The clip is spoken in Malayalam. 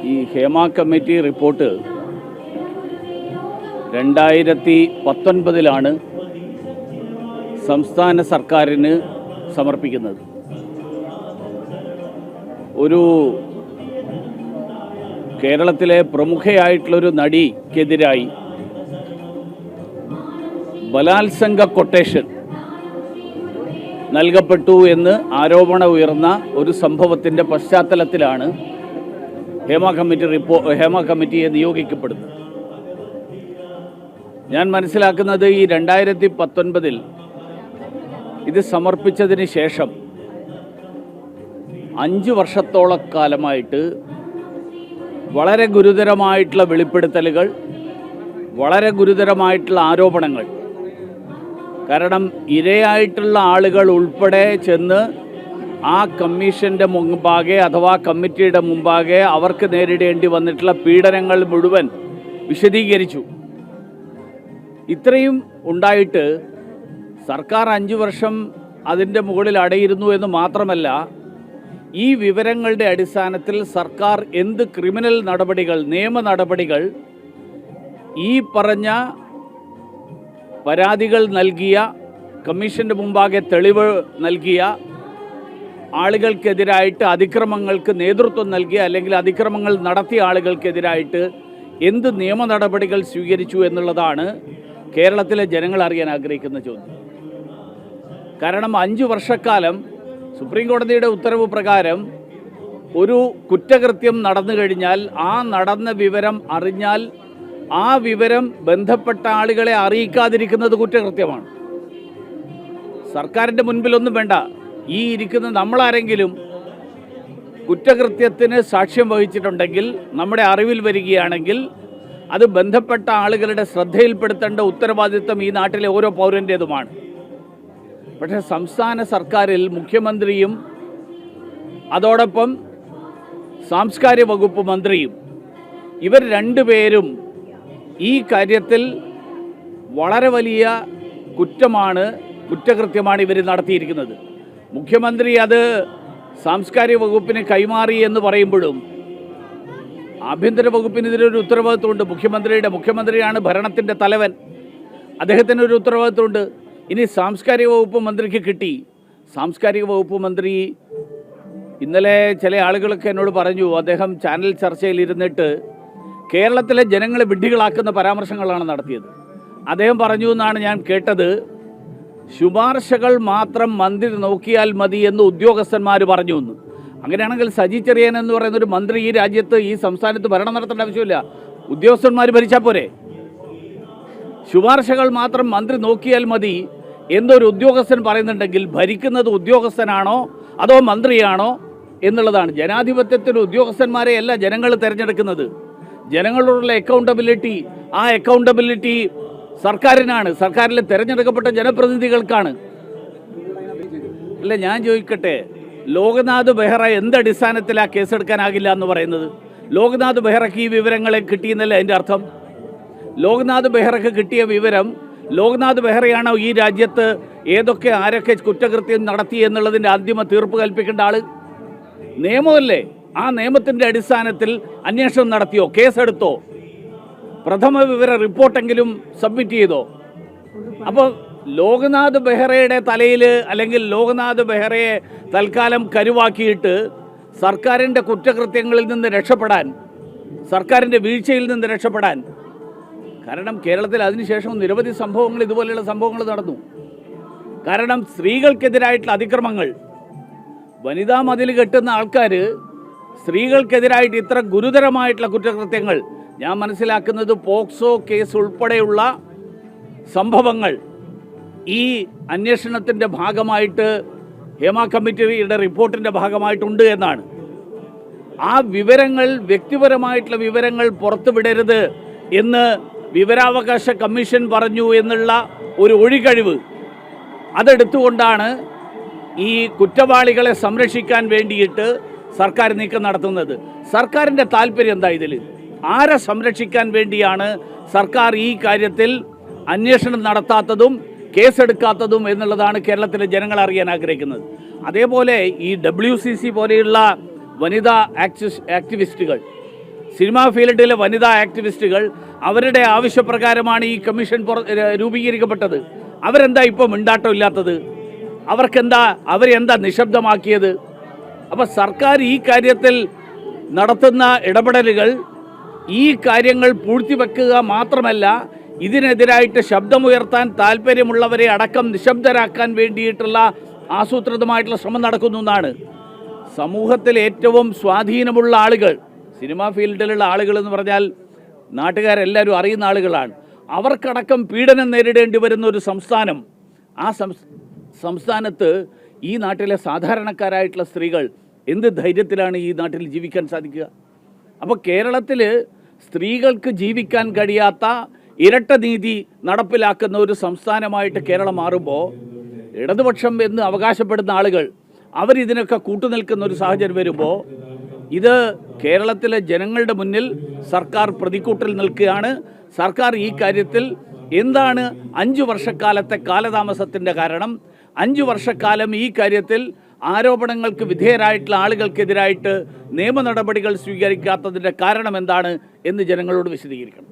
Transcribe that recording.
ഈ ഹേമ കമ്മിറ്റി റിപ്പോർട്ട് 2019 സംസ്ഥാന സർക്കാരിന് സമർപ്പിക്കുന്നത്. ഒരു കേരളത്തിലെ പ്രമുഖയായിട്ടുള്ളൊരു നടിക്കെതിരായി ബലാത്സംഗ കൊട്ടേഷൻ നൽകപ്പെട്ടു എന്ന് ആരോപണം ഉയർന്ന ഒരു സംഭവത്തിൻ്റെ പശ്ചാത്തലത്തിലാണ് ഹേമ കമ്മിറ്റിയെ നിയോഗിക്കപ്പെടുന്നത്. ഞാൻ മനസ്സിലാക്കുന്നത് ഈ 2019 ഇത് സമർപ്പിച്ചതിന് ശേഷം 5 വർഷത്തോളം കാലമായിട്ട് വളരെ ഗുരുതരമായിട്ടുള്ള വെളിപ്പെടുത്തലുകൾ, വളരെ ഗുരുതരമായിട്ടുള്ള ആരോപണങ്ങൾ, കാരണം ഇരയായിട്ടുള്ള ആളുകൾ ഉൾപ്പെടെ ചെന്ന് ആ കമ്മീഷൻ്റെ മുമ്പാകെ അഥവാ കമ്മിറ്റിയുടെ മുമ്പാകെ അവർക്ക് നേരിടേണ്ടി വന്നിട്ടുള്ള പീഡനങ്ങൾ മുഴുവൻ വിശദീകരിച്ചു. ഇത്രയും ഉണ്ടായിട്ട് സർക്കാർ 5 വർഷം അതിൻ്റെ മുകളിൽ അടയിരുന്നു എന്ന് മാത്രമല്ല, ഈ വിവരങ്ങളുടെ അടിസ്ഥാനത്തിൽ സർക്കാർ എന്ത് ക്രിമിനൽ നടപടികൾ, നിയമ നടപടികൾ ഈ പറഞ്ഞ പരാതികൾ നൽകിയ, കമ്മീഷൻ്റെ മുമ്പാകെ തെളിവ് നൽകിയ ആളുകൾക്കെതിരായിട്ട്, അതിക്രമങ്ങൾക്ക് നേതൃത്വം നൽകിയ അല്ലെങ്കിൽ അതിക്രമങ്ങൾ നടത്തിയ ആളുകൾക്കെതിരായിട്ട് എന്ത് നിയമ നടപടികൾ സ്വീകരിച്ചു എന്നുള്ളതാണ് കേരളത്തിലെ ജനങ്ങൾ അറിയാൻ ആഗ്രഹിക്കുന്ന ചോദ്യം. കാരണം 5 വർഷക്കാലം സുപ്രീം കോടതിയുടെ ഉത്തരവ് പ്രകാരം ഒരു കുറ്റകൃത്യം നടന്നു കഴിഞ്ഞാൽ ആ നടന്ന വിവരം അറിഞ്ഞാൽ ആ വിവരം ബന്ധപ്പെട്ട ആളുകളെ അറിയിക്കാതിരിക്കുന്നത് കുറ്റകൃത്യമാണ്. സർക്കാരിൻ്റെ മുൻപിലൊന്നും വേണ്ട, ഈ ഇരിക്കുന്ന നമ്മളാരെങ്കിലും കുറ്റകൃത്യത്തിന് സാക്ഷ്യം വഹിച്ചിട്ടുണ്ടെങ്കിൽ, നമ്മുടെ അറിവിൽ വരികയാണെങ്കിൽ അത് ബന്ധപ്പെട്ട ആളുകളുടെ ശ്രദ്ധയിൽപ്പെടുത്തേണ്ട ഉത്തരവാദിത്വം ഈ നാട്ടിലെ ഓരോ പൗരൻ്റേതുമാണ്. പക്ഷേ സംസ്ഥാന സർക്കാരിൽ മുഖ്യമന്ത്രിയും അതോടൊപ്പം സാംസ്കാരിക വകുപ്പ് മന്ത്രിയും ഇവർ രണ്ടുപേരും ഈ കാര്യത്തിൽ വളരെ വലിയ കുറ്റകൃത്യമാണ് ഇവർ നടത്തിയിരിക്കുന്നത്. മുഖ്യമന്ത്രി അത് സാംസ്കാരിക വകുപ്പിന് കൈമാറി എന്ന് പറയുമ്പോഴും ആഭ്യന്തര വകുപ്പിന് ഇതിലൊരു ഉത്തരവാദിത്വമുണ്ട്. മുഖ്യമന്ത്രിയാണ് ഭരണത്തിൻ്റെ തലവൻ, അദ്ദേഹത്തിനൊരു ഉത്തരവാദിത്വമുണ്ട്. ഇനി സാംസ്കാരിക വകുപ്പ് മന്ത്രിക്ക് കിട്ടി. സാംസ്കാരിക വകുപ്പ് മന്ത്രി ഇന്നലെ ചില ആളുകളൊക്കെ എന്നോട് പറഞ്ഞു, അദ്ദേഹം ചാനൽ ചർച്ചയിൽ ഇരുന്നിട്ട് കേരളത്തിലെ ജനങ്ങളെ വിഡ്ഢികളാക്കുന്ന പരാമർശങ്ങളാണ് നടത്തിയത്. അദ്ദേഹം പറഞ്ഞു എന്നാണ് ഞാൻ കേട്ടത്, ശുപാർശകൾ മാത്രം മന്ത്രി നോക്കിയാൽ മതി എന്ന് ഉദ്യോഗസ്ഥന്മാർ പറഞ്ഞു എന്ന്. അങ്ങനെയാണെങ്കിൽ സജി ചെറിയാൻ എന്ന് പറയുന്നൊരു മന്ത്രി ഈ രാജ്യത്ത്, ഈ സംസ്ഥാനത്ത് ഭരണം നടത്തേണ്ട ആവശ്യമില്ല, ഉദ്യോഗസ്ഥന്മാർ ഭരിച്ചാൽ പോരെ. ശുപാർശകൾ മാത്രം മന്ത്രി നോക്കിയാൽ മതി എന്നൊരു ഉദ്യോഗസ്ഥൻ പറയുന്നുണ്ടെങ്കിൽ ഭരിക്കുന്നത് ഉദ്യോഗസ്ഥനാണോ അതോ മന്ത്രിയാണോ എന്നുള്ളതാണ്. ജനാധിപത്യത്തിൽ ഉദ്യോഗസ്ഥന്മാരെ അല്ല ജനങ്ങൾ തിരഞ്ഞെടുക്കുന്നത്. ജനങ്ങളോടുള്ള അക്കൗണ്ടബിലിറ്റി, ആ അക്കൗണ്ടബിലിറ്റി സർക്കാരിനാണ്, സർക്കാരിൽ തിരഞ്ഞെടുക്കപ്പെട്ട ജനപ്രതിനിധികൾക്കാണ്. അല്ല, ഞാൻ ചോദിക്കട്ടെ, ലോക്നാഥ് ബെഹ്റ എന്തടിസ്ഥാനത്തിലാണ് കേസെടുക്കാനാകില്ല എന്ന് പറയുന്നത്? ലോക്നാഥ് ബെഹ്റയ്ക്ക് ഈ വിവരങ്ങളെ കിട്ടിയെന്നല്ല എൻ്റെ അർത്ഥം. ലോക്നാഥ് ബെഹ്റയ്ക്ക് കിട്ടിയ വിവരം, ലോക്നാഥ് ബെഹ്റയാണോ ഈ രാജ്യത്ത് ആരൊക്കെ കുറ്റകൃത്യം നടത്തി എന്നുള്ളതിൻ്റെ അന്തിമ തീർപ്പ് കൽപ്പിക്കേണ്ട ആള്? നിയമമല്ലേ? ആ നിയമത്തിൻ്റെ അടിസ്ഥാനത്തിൽ അന്വേഷണം നടത്തിയോ? കേസെടുത്തോ? പ്രഥമ വിവര റിപ്പോർട്ടെങ്കിലും സബ്മിറ്റ് ചെയ്തോ? അപ്പോൾ ലോക്നാഥ് ബെഹ്റയുടെ തലയിൽ, അല്ലെങ്കിൽ ലോക്നാഥ് ബെഹ്റയെ തൽക്കാലം കരുവാക്കിയിട്ട് സർക്കാരിൻ്റെ കുറ്റകൃത്യങ്ങളിൽ നിന്ന് രക്ഷപ്പെടാൻ, സർക്കാരിൻ്റെ വീഴ്ചയിൽ നിന്ന് രക്ഷപ്പെടാൻ, കാരണം കേരളത്തിൽ അതിനുശേഷം നിരവധി സംഭവങ്ങൾ, ഇതുപോലെയുള്ള സംഭവങ്ങൾ നടന്നു. കാരണം സ്ത്രീകൾക്കെതിരായിട്ടുള്ള അതിക്രമങ്ങൾ, വനിതാ മതിൽ കെട്ടുന്ന ആൾക്കാർ സ്ത്രീകൾക്കെതിരായിട്ട് ഇത്ര ഗുരുതരമായിട്ടുള്ള കുറ്റകൃത്യങ്ങൾ, ഞാൻ മനസ്സിലാക്കുന്നത് പോക്സോ കേസ് ഉൾപ്പെടെയുള്ള സംഭവങ്ങൾ ഈ അന്വേഷണത്തിൻ്റെ ഭാഗമായിട്ട്, ഹേമ കമ്മിറ്റിയുടെ റിപ്പോർട്ടിൻ്റെ ഭാഗമായിട്ടുണ്ട് എന്നാണ്. ആ വിവരങ്ങൾ, വ്യക്തിപരമായിട്ടുള്ള വിവരങ്ങൾ പുറത്തുവിടരുത് എന്ന് വിവരാവകാശ കമ്മീഷൻ പറഞ്ഞു എന്നുള്ള ഒരു ഒഴികഴിവ്, അതെടുത്തുകൊണ്ടാണ് ഈ കുറ്റവാളികളെ സംരക്ഷിക്കാൻ വേണ്ടിയിട്ട് സർക്കാർ നീക്കം നടത്തുന്നത്. സർക്കാരിൻ്റെ താല്പര്യം എന്താ ഇതിൽ? ആരെ സംരക്ഷിക്കാൻ വേണ്ടിയാണ് സർക്കാർ ഈ കാര്യത്തിൽ അന്വേഷണം നടത്താത്തതും കേസെടുക്കാത്തതും എന്നുള്ളതാണ് കേരളത്തിലെ ജനങ്ങൾ അറിയാൻ ആഗ്രഹിക്കുന്നത്. അതേപോലെ ഈ WCC പോലെയുള്ള വനിതാ ആക്ടിവിസ്റ്റുകൾ സിനിമാ ഫീൽഡിലെ വനിതാ ആക്ടിവിസ്റ്റുകൾ അവരുടെ ആവശ്യപ്രകാരമാണ് ഈ കമ്മീഷൻ രൂപീകരിക്കപ്പെട്ടത്. അവരെന്താ ഇപ്പോൾ മിണ്ടാട്ടം ഇല്ലാത്തത്? അവരെന്താ നിശബ്ദമാക്കിയത്? അപ്പോൾ സർക്കാർ ഈ കാര്യത്തിൽ നടത്തുന്ന ഇടപെടലുകൾ ഈ കാര്യങ്ങൾ പൂഴ്ത്തിവെക്കുക മാത്രമല്ല, ഇതിനെതിരായിട്ട് ശബ്ദമുയർത്താൻ താല്പര്യമുള്ളവരെ അടക്കം നിശബ്ദരാക്കാൻ വേണ്ടിയിട്ടുള്ള ആസൂത്രിതമായിട്ടുള്ള ശ്രമം നടക്കുന്നു എന്നാണ്. സമൂഹത്തിൽ ഏറ്റവും സ്വാധീനമുള്ള ആളുകൾ, സിനിമാ ഫീൽഡിലുള്ള ആളുകൾ എന്ന് പറഞ്ഞാൽ നാട്ടുകാരെല്ലാവരും അറിയുന്ന ആളുകളാണ്. അവർക്കടക്കം പീഡനം നേരിടേണ്ടി വരുന്ന ഒരു സംസ്ഥാനം, ആ സംസ്ഥാനത്ത് ഈ നാട്ടിലെ സാധാരണക്കാരായിട്ടുള്ള സ്ത്രീകൾ എന്ത് ധൈര്യത്തിലാണ് ഈ നാട്ടിൽ ജീവിക്കാൻ സാധിക്കുക? അപ്പോൾ കേരളത്തിൽ സ്ത്രീകൾക്ക് ജീവിക്കാൻ കഴിയാത്ത ഇരട്ട നീതി നടപ്പിലാക്കുന്ന ഒരു സംസ്ഥാനമായിട്ട് കേരളം മാറുമ്പോൾ ഇടതുപക്ഷം എന്ന് അവകാശപ്പെടുന്ന ആളുകൾ അവരിതിനൊക്കെ കൂട്ടുനിൽക്കുന്ന ഒരു സാഹചര്യം വരുമ്പോൾ ഇത് കേരളത്തിലെ ജനങ്ങളുടെ മുന്നിൽ സർക്കാർ പ്രതിക്കൂട്ടിൽ നിൽക്കുകയാണ്. സർക്കാർ ഈ കാര്യത്തിൽ എന്താണ് 5 വർഷക്കാലത്തെ കാലതാമസത്തിൻ്റെ കാരണം? 5 വർഷക്കാലം ഈ കാര്യത്തിൽ ആരോപണങ്ങൾക്ക് വിധേയരായിട്ടുള്ള ആളുകൾക്കെതിരായിട്ട് നിയമ നടപടികൾ സ്വീകരിക്കാത്തതിൻ്റെ കാരണം എന്താണ് എന്ന് ജനങ്ങളോട് വിശദീകരിക്കണം.